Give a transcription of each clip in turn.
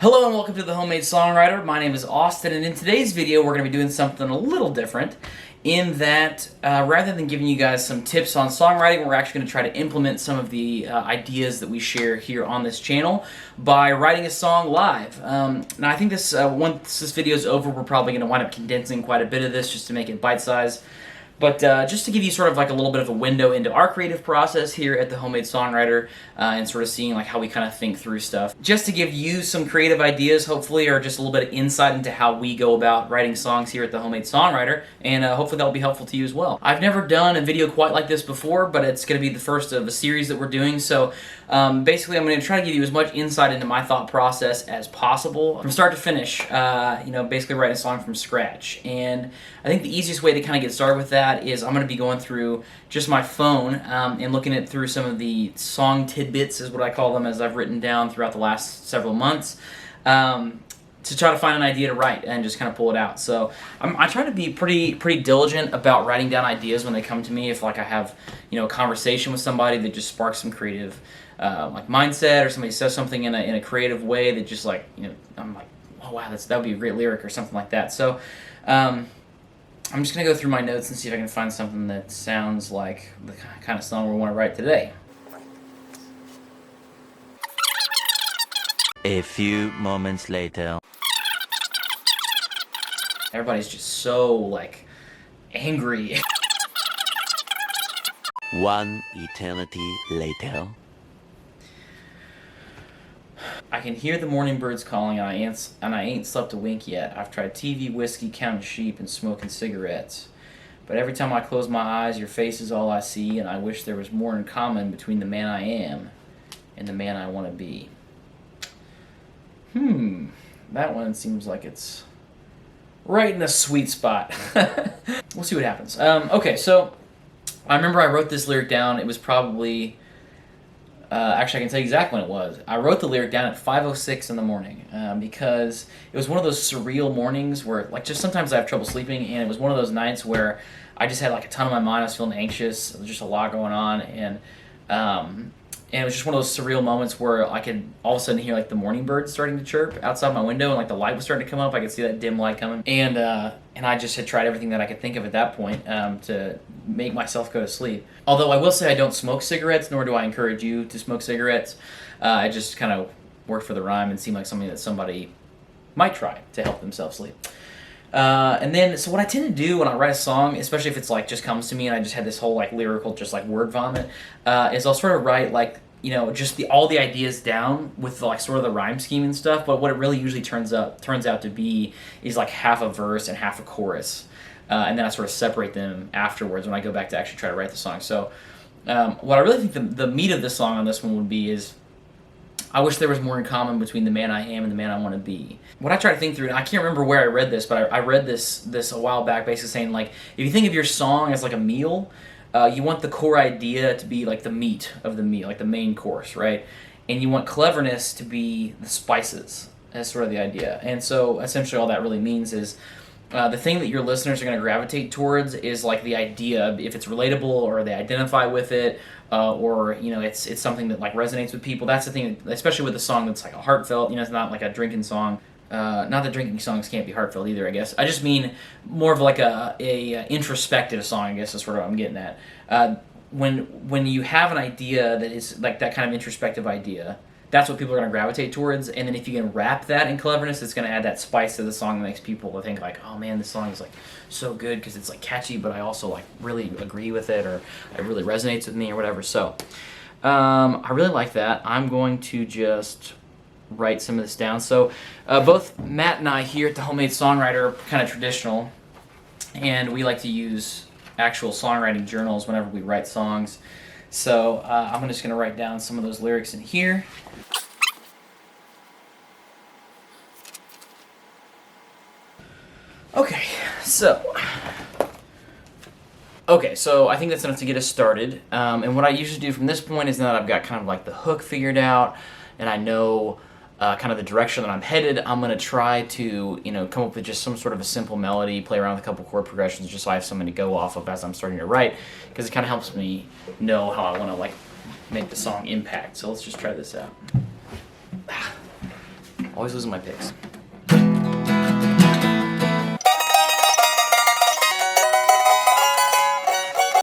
Hello and welcome to The Homemade Songwriter. My name is Austin, and in today's video we're going to be doing something a little different in that rather than giving you guys some tips on songwriting, we're actually going to try to implement some of the ideas that we share here on this channel by writing a song live. Now I think this once this video is over, we're probably going to wind up condensing quite a bit of this just to make it bite-sized. But just to give you sort of like a little bit of a window into our creative process here at The Homemade Songwriter and sort of seeing like how we kind of think through stuff. Just to give you some creative ideas, hopefully, or just a little bit of insight into how we go about writing songs here at The Homemade Songwriter, and hopefully that'll be helpful to you as well. I've never done a video quite like this before, but it's going to be the first of a series that we're doing, so basically I'm going to try to give you as much insight into my thought process as possible from start to finish, basically writing a song from scratch. And I think the easiest way to kind of get started with that is I'm going to be going through just my phone and looking at through some of the song tidbits, is what I call them, as I've written down throughout the last several months, to try to find an idea to write and just kind of pull it out. So I try to be pretty diligent about writing down ideas when they come to me. If like I have a conversation with somebody that just sparks some creative like mindset, or somebody says something in a creative way that just like I'm like, oh wow, that would be a great lyric or something like that. So I'm just going to go through my notes and see if I can find something that sounds like the kind of song we want to write today. A few moments later. Everybody's just so, like, angry. One eternity later. I can hear the morning birds calling, and I ain't slept a wink yet. I've tried TV, whiskey, counting sheep, and smoking cigarettes. But every time I close my eyes, your face is all I see, and I wish there was more in common between the man I am and the man I want to be. That one seems like it's right in the sweet spot. We'll see what happens. Okay, so I remember I wrote this lyric down. It was probably... actually, I can tell you exactly when it was. I wrote the lyric down at 5:06 in the morning because it was one of those surreal mornings where, like, just sometimes I have trouble sleeping, and it was one of those nights where I just had like a ton on my mind. I was feeling anxious. There was just a lot going on, and it was just one of those surreal moments where I could all of a sudden hear like the morning birds starting to chirp outside my window, and like the light was starting to come up. I could see that dim light coming, and I just had tried everything that I could think of at that point to make myself go to sleep. Although I will say I don't smoke cigarettes, nor do I encourage you to smoke cigarettes. I just kind of worked for the rhyme and seemed like something that somebody might try to help themselves sleep. And then, so what I tend to do when I write a song, especially if it's like just comes to me and I just had this whole like lyrical just like word vomit, is I'll sort of write like, just all the ideas down with like sort of the rhyme scheme and stuff, but what it really usually turns out to be is like half a verse and half a chorus. And then I sort of separate them afterwards when I go back to actually try to write the song. So what I really think the meat of the song on this one would be is, I wish there was more in common between the man I am and the man I want to be. What I try to think through, and I can't remember where I read this, but I read this a while back, basically saying like, if you think of your song as like a meal, you want the core idea to be like the meat of the meal, like the main course, right? And you want cleverness to be the spices. That's sort of the idea. And so essentially all that really means is the thing that your listeners are going to gravitate towards is like the idea, if it's relatable or they identify with it, or it's something that like resonates with people. That's the thing, especially with a song that's like a heartfelt. It's not like a drinking song. Not that drinking songs can't be heartfelt either, I guess. I just mean more of like a introspective song, I guess is sort of what I'm getting at. When you have an idea that is like that kind of introspective idea, that's what people are going to gravitate towards. And then if you can wrap that in cleverness, it's going to add that spice to the song that makes people think like, oh man, this song is like so good because it's like catchy, but I also like really agree with it, or it really resonates with me, or whatever. So I really like that. I'm going to just write some of this down. So both Matt and I here at the Homemade Songwriter are kind of traditional, and we like to use actual songwriting journals whenever we write songs. So I'm just going to write down some of those lyrics in here. Okay, so I think that's enough to get us started. And what I usually do from this point is now that I've got kind of like the hook figured out, and I know kind of the direction that I'm headed, I'm going to try to come up with just some sort of a simple melody, play around with a couple chord progressions, just so I have something to go off of as I'm starting to write, because it kind of helps me know how I want to like make the song impact. So let's just try this out. Always losing my picks.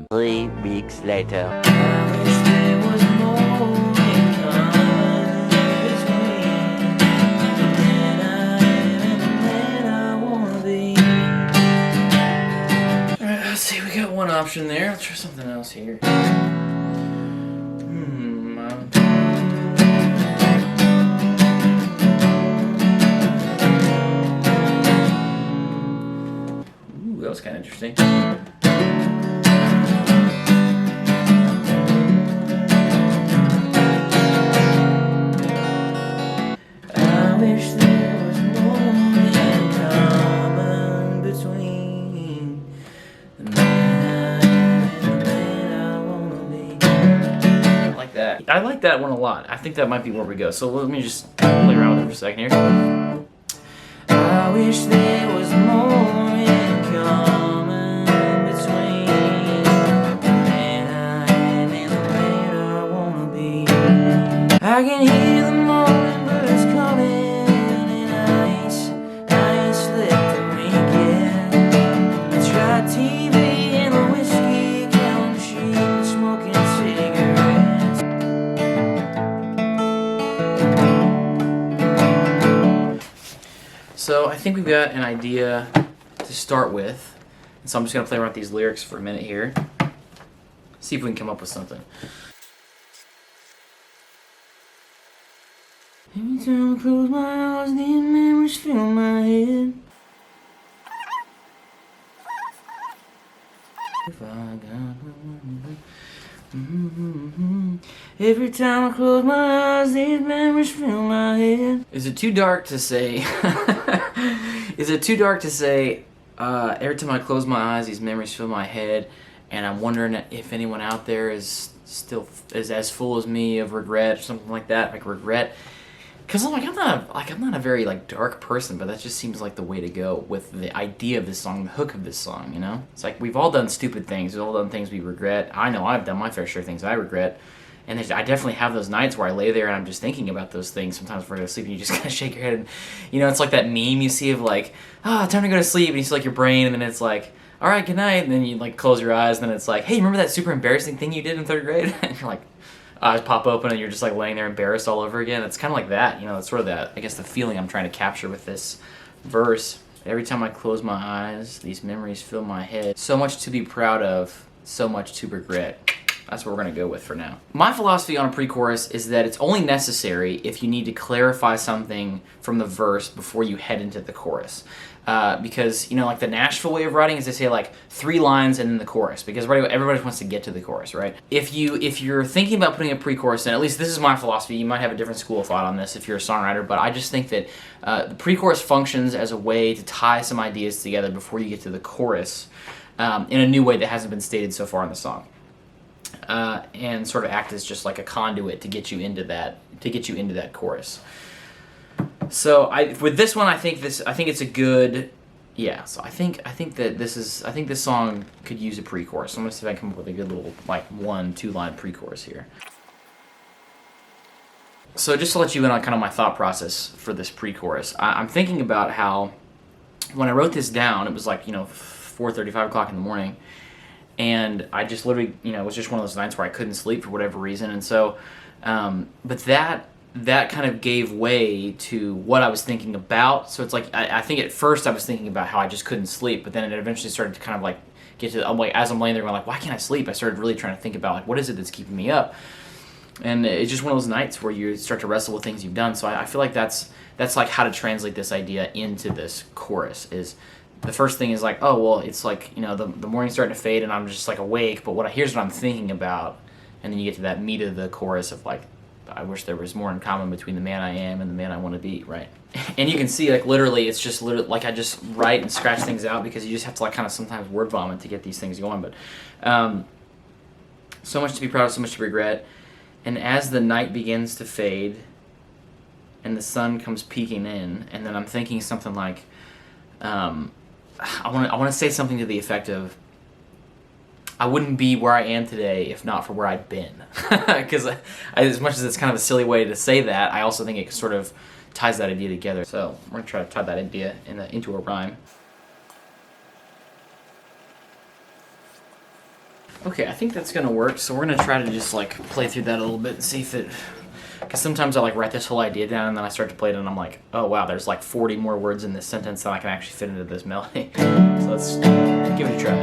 3 weeks later. I wish there was more in common between the man I am and the man I wanna be. Alright, let's see, we got one option there. Let's try something else here. Ooh, that was kind of interesting. I wish there was more in common between the man I am and the man I wanna be. I like that. I like that one a lot. I think that might be where we go. So let me just play around with it for a second here. I wish there was more in common between the man I am and the man I wanna be. I can hear the morning birds calling, and I ain't slept a week yet. I tried TV and a whiskey, counting sheep and smoking cigarettes. So I think we've got an idea to start with, and so I'm just gonna play around with these lyrics for a minute here, see if we can come up with something. Every time I close my eyes, these memories fill my head. If I got every time I close my eyes, these memories fill my head. Is it too dark to say? Is it too dark to say? Every time I close my eyes, these memories fill my head, and I'm wondering if anyone out there is still as full as me of regret or something like that, like regret. Cause I'm not a very like dark person, but that just seems like the way to go with the idea of this song, the hook of this song, you know? It's like we've all done stupid things, we've all done things we regret. I know I've done my fair share of things I regret. And I definitely have those nights where I lay there and I'm just thinking about those things sometimes before I go to sleep, and you just kind of shake your head and, you know, it's like that meme you see of like, time to go to sleep, and you see like your brain, and then it's like, all right, good night, and then you like close your eyes, and then it's like, hey, remember that super embarrassing thing you did in 3rd grade? And you're like, eyes pop open and you're just like laying there embarrassed all over again. It's kind of like that, you know, it's sort of that, I guess, the feeling I'm trying to capture with this verse. Every time I close my eyes, these memories fill my head. So much to be proud of, so much to regret. That's what we're going to go with for now. My philosophy on a pre-chorus is that it's only necessary if you need to clarify something from the verse before you head into the chorus. Because, you know, like the Nashville way of writing is they say like 3 lines and then the chorus, because everybody wants to get to the chorus, right? If you're thinking about putting a pre-chorus in, at least this is my philosophy, you might have a different school of thought on this if you're a songwriter, but I just think that the pre-chorus functions as a way to tie some ideas together before you get to the chorus in a new way that hasn't been stated so far in the song. And sort of act as just like a conduit to get you into that chorus. So with this one, I think it's a good, yeah. So I think this song could use a pre-chorus. So I'm gonna see if I can come up with a good little like 1-2 line pre-chorus here. So just to let you in on kind of my thought process for this pre-chorus, I'm thinking about how when I wrote this down, it was like, you know, 4:30, 5 o'clock in the morning. And I just literally, you know, it was just one of those nights where I couldn't sleep for whatever reason. And so, but that kind of gave way to what I was thinking about. So it's like, I think at first I was thinking about how I just couldn't sleep, but then it eventually started to kind of like get to, I'm like, as I'm laying there going like, why can't I sleep? I started really trying to think about like, what is it that's keeping me up? And it's just one of those nights where you start to wrestle with things you've done. So I feel like that's like how to translate this idea into this chorus is, the first thing is like, oh, well, it's like, you know, the morning's starting to fade and I'm just like awake, but here's what I'm thinking about. And then you get to that meat of the chorus of like, I wish there was more in common between the man I am and the man I want to be, right? And you can see like literally, it's just literally like I just write and scratch things out because you just have to like kind of sometimes word vomit to get these things going. But so much to be proud of, so much to regret. And as the night begins to fade and the sun comes peeking in, and then I'm thinking something like, I want to say something to the effect of, I wouldn't be where I am today if not for where I've been. Because as much as it's kind of a silly way to say that, I also think it sort of ties that idea together. So we're gonna try to tie that idea into a rhyme. Okay, I think that's gonna work. So we're gonna try to just like play through that a little bit and see if it. Because sometimes I like write this whole idea down and then I start to play it and I'm like, oh wow, there's like 40 more words in this sentence than I can actually fit into this melody. So let's give it a try.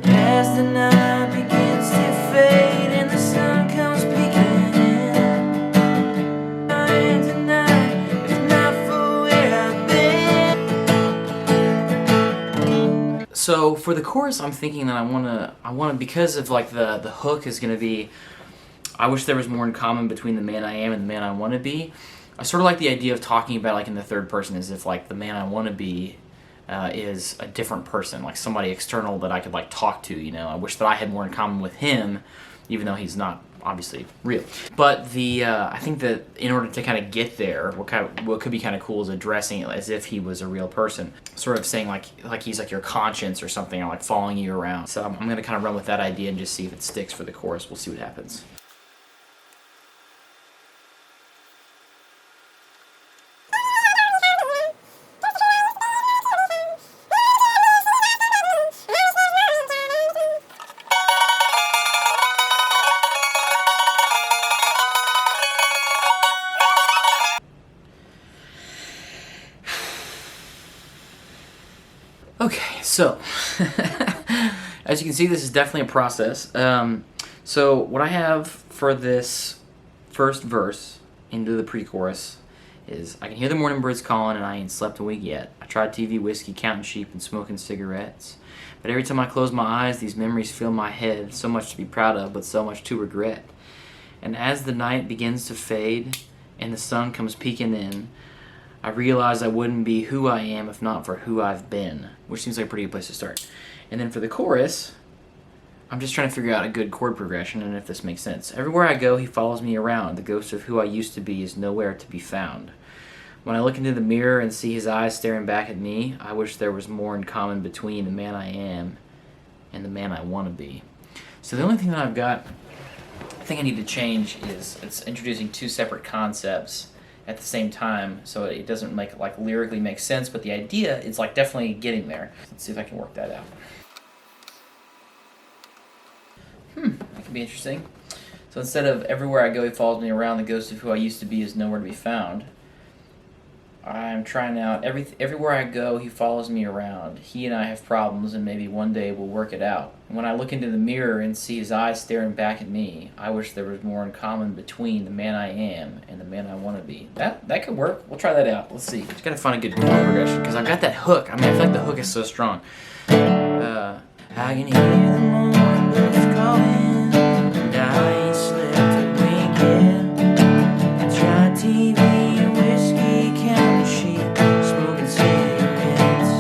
As the night begins to fade and the sun comes peeking in, and tonight, if not for where I've been. So for the chorus, I'm thinking that I wanna because of like the hook is gonna be, I wish there was more in common between the man I am and the man I wanna be. I sort of like the idea of talking about like in the third person as if like the man I wanna be is a different person, like somebody external that I could like talk to, you know. I wish that I had more in common with him, even though he's not obviously real. But I think that in order to kind of get there, what could be kind of cool is addressing it as if he was a real person, sort of saying like he's like your conscience or something, or like following you around. So I'm gonna kind of run with that idea and just see if it sticks for the chorus. We'll see what happens. Okay, so as you can see, this is definitely a process. So what I have for this first verse into the pre-chorus is, I can hear the morning birds calling and I ain't slept a wink yet. I tried TV, whiskey, counting sheep, and smoking cigarettes. But every time I close my eyes, these memories fill my head. So much to be proud of, but so much to regret. And as the night begins to fade and the sun comes peeking in, I realize I wouldn't be who I am if not for who I've been, which seems like a pretty good place to start. And then for the chorus, I'm just trying to figure out a good chord progression and if this makes sense. Everywhere I go, he follows me around. The ghost of who I used to be is nowhere to be found. When I look into the mirror and see his eyes staring back at me, I wish there was more in common between the man I am and the man I want to be. So the only thing that I've got, I think I need to change is it's introducing two separate concepts at the same time, so it doesn't make like lyrically make sense, but the idea is like definitely getting there. Let's see if I can work that out. That could be interesting. So instead of everywhere I go he follows me around, the ghost of who I used to be is nowhere to be found, I'm trying out everywhere I go he follows me around. He and I have problems and maybe one day we'll work it out. When I look into the mirror and see his eyes staring back at me, I wish there was more in common between the man I am and the man I want to be. That could work. We'll try that out. Let's see. Just gotta find a good chord progression because I've got that hook. I mean, I feel like the hook is so strong. I can hear the morning birds calling and I ain't slept a wink yet. I tried TV and whiskey, counting sheep, smoking cigarettes.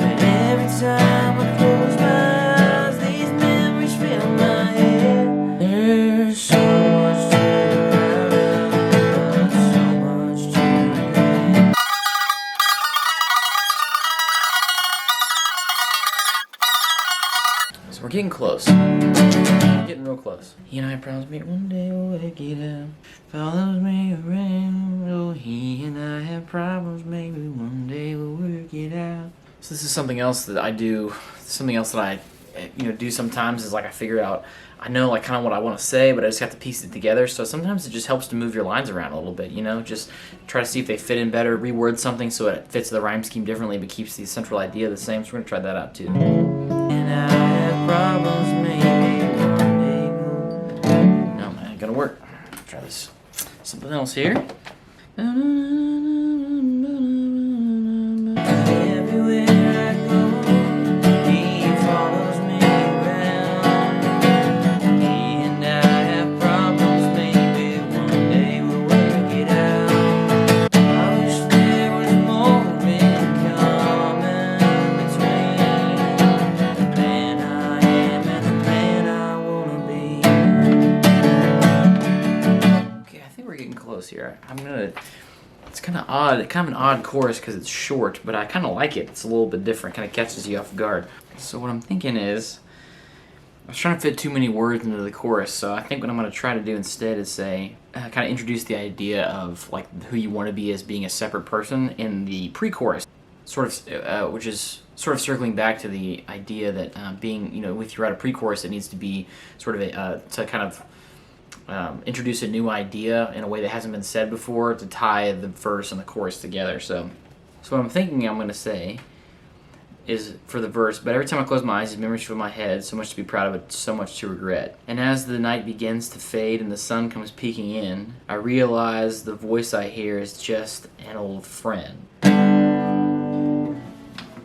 But every time I close my eyes, these memories fill my head. There's so much to be proud of, so much to regret. So we're getting close. Getting real close. He and I promised me one day we'll work it out. Follows me around. Oh, he and I have problems. Maybe one day we'll work it out. So this is something else that I do. Something else that I, do sometimes is like I figure out. I know like kind of what I want to say, but I just have to piece it together. So sometimes it just helps to move your lines around a little bit. Just try to see if they fit in better. Reword something so it fits the rhyme scheme differently, but keeps the central idea the same. So we're gonna try that out too. And I have problems. Maybe one day we'll. No, man, ain't gonna work. Try this. Something else here. Everywhere I go, he follows me around. He and I have problems. Maybe one day we'll work it out. I wish there was more in common between the man I am and the man I wanna be. Okay, I think we're getting close here. It's kind of odd, kind of an odd chorus because it's short, but I kind of like it. It's a little bit different, kind of catches you off guard. So what I'm thinking is, I was trying to fit too many words into the chorus, so I think what I'm going to try to do instead is say, kind of introduce the idea of like who you want to be as being a separate person in the pre-chorus, which is sort of circling back to the idea that being, if you're at a pre-chorus, it needs to be sort of to kind of introduce a new idea in a way that hasn't been said before to tie the verse and the chorus together. So what I'm thinking I'm going to say is for the verse, but every time I close my eyes, these memories fill my head, so much to be proud of, but so much to regret. And as the night begins to fade and the sun comes peeking in, I realize the voice I hear is just an old friend.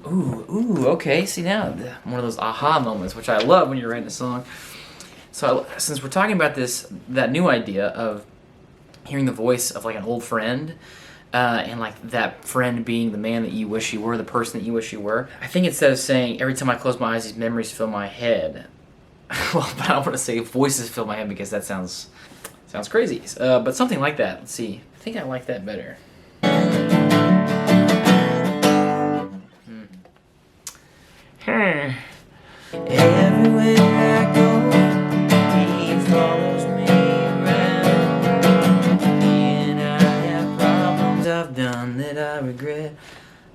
Ooh, okay, see now, one of those aha moments, which I love when you're writing a song. So since we're talking about that new idea of hearing the voice of like an old friend, and like that friend being the man that you wish you were, the person that you wish you were, I think instead of saying, every time I close my eyes, these memories fill my head, well, but I want to say voices fill my head because that sounds crazy. But something like that. Let's see. I think I like that better. Everywhere I go, he follows me around, and I have problems I've done that I regret.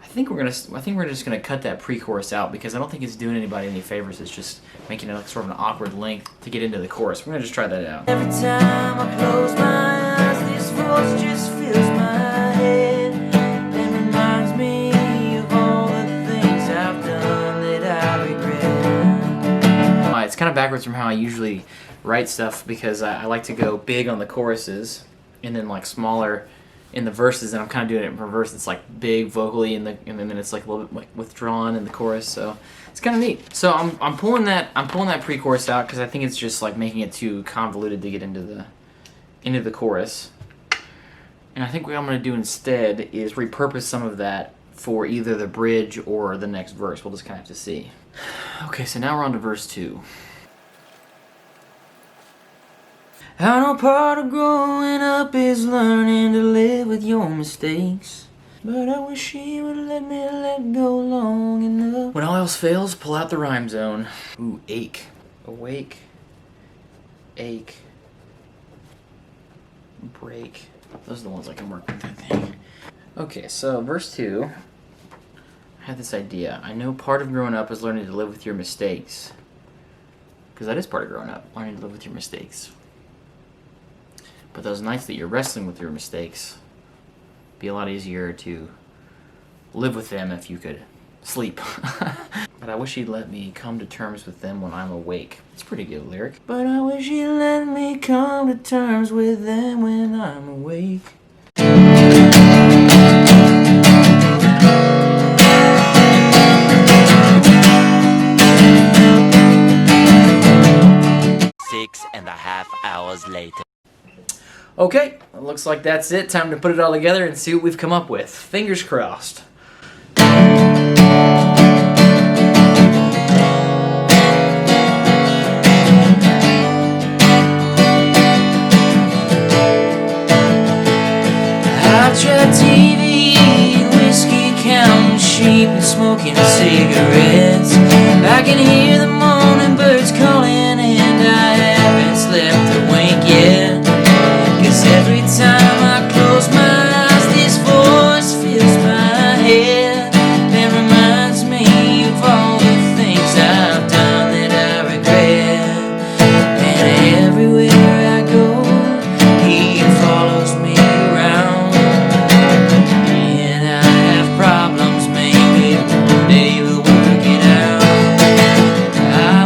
I think we're just gonna cut that pre-chorus out because I don't think it's doing anybody any favors. It's just making it like sort of an awkward length to get into the chorus. We're gonna just try that out. Every time I close my eyes, this voice just fills my head and reminds me of all the things I've done that I regret. It's kind of backwards from how I usually write stuff because I like to go big on the choruses and then like smaller in the verses, and I'm kind of doing it in reverse. It's like big vocally and then it's like a little bit like withdrawn in the chorus, so it's kind of neat. So I'm pulling that pre-chorus out because I think it's just like making it too convoluted to get into the chorus. And I think what I'm going to do instead is repurpose some of that for either the bridge or the next verse. We'll just kind of have to see. Okay, so now we're on to verse 2. I know part of growing up is learning to live with your mistakes, but I wish she would let me let go long enough. When all else fails, pull out the rhyme zone. Ooh, ache. Awake. Ache. Break. Those are the ones I can work with, I think. Okay, so verse 2. I had this idea. I know part of growing up is learning to live with your mistakes. Because that is part of growing up, learning to live with your mistakes. But those nights that you're wrestling with your mistakes, be a lot easier to live with them if you could sleep. But I wish he'd let me come to terms with them when I'm awake. It's a pretty good lyric. But I wish he'd let me come to terms with them when I'm awake. Six and a half hours later. Okay, it looks like that's it. Time to put it all together and see what we've come up with. Fingers crossed. I tried TV, whiskey, counting sheep, and smoking cigarettes. I can hear the morning birds calling, and I haven't slept a wink yet. 'Cause every time I close my eyes, this voice fills my head and reminds me of all the things I've done that I regret. And everywhere I go, he follows me around, and I have problems, maybe one day we'll work it out. I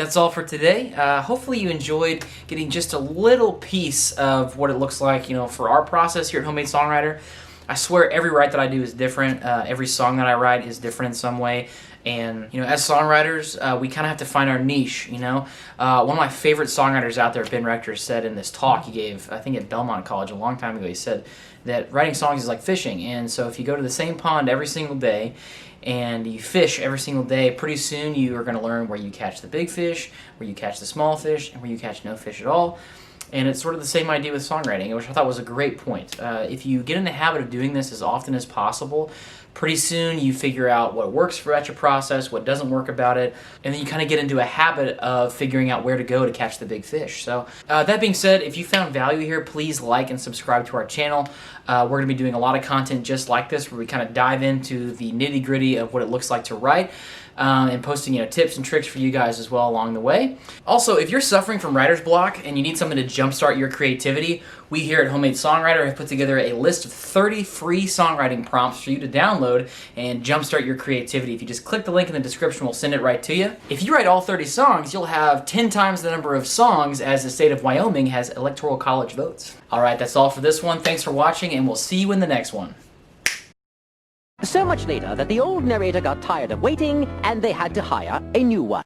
that's all for today. Hopefully you enjoyed getting just a little piece of what it looks like, for our process here at Homemade Songwriter. I swear every write that I do is different. Every song that I write is different in some way. And, as songwriters, we kind of have to find our niche, One of my favorite songwriters out there, Ben Rector, said in this talk he gave, I think at Belmont College a long time ago, he said that writing songs is like fishing. And so if you go to the same pond every single day and you fish every single day, pretty soon you are going to learn where you catch the big fish, where you catch the small fish, and where you catch no fish at all. And it's sort of the same idea with songwriting, which I thought was a great point. If you get in the habit of doing this as often as possible, pretty soon you figure out what works for your process, what doesn't work about it, and then you kind of get into a habit of figuring out where to go to catch the big fish. So that being said, if you found value here, please like and subscribe to our channel. We're going to be doing a lot of content just like this, where we kind of dive into the nitty-gritty of what it looks like to write. And posting tips and tricks for you guys as well along the way. Also, if you're suffering from writer's block and you need something to jumpstart your creativity, we here at Homemade Songwriter have put together a list of 30 free songwriting prompts for you to download and jumpstart your creativity. If you just click the link in the description, we'll send it right to you. If you write all 30 songs, you'll have 10 times the number of songs as the state of Wyoming has electoral college votes. All right, that's all for this one. Thanks for watching, and we'll see you in the next one. So much later that the old narrator got tired of waiting and they had to hire a new one.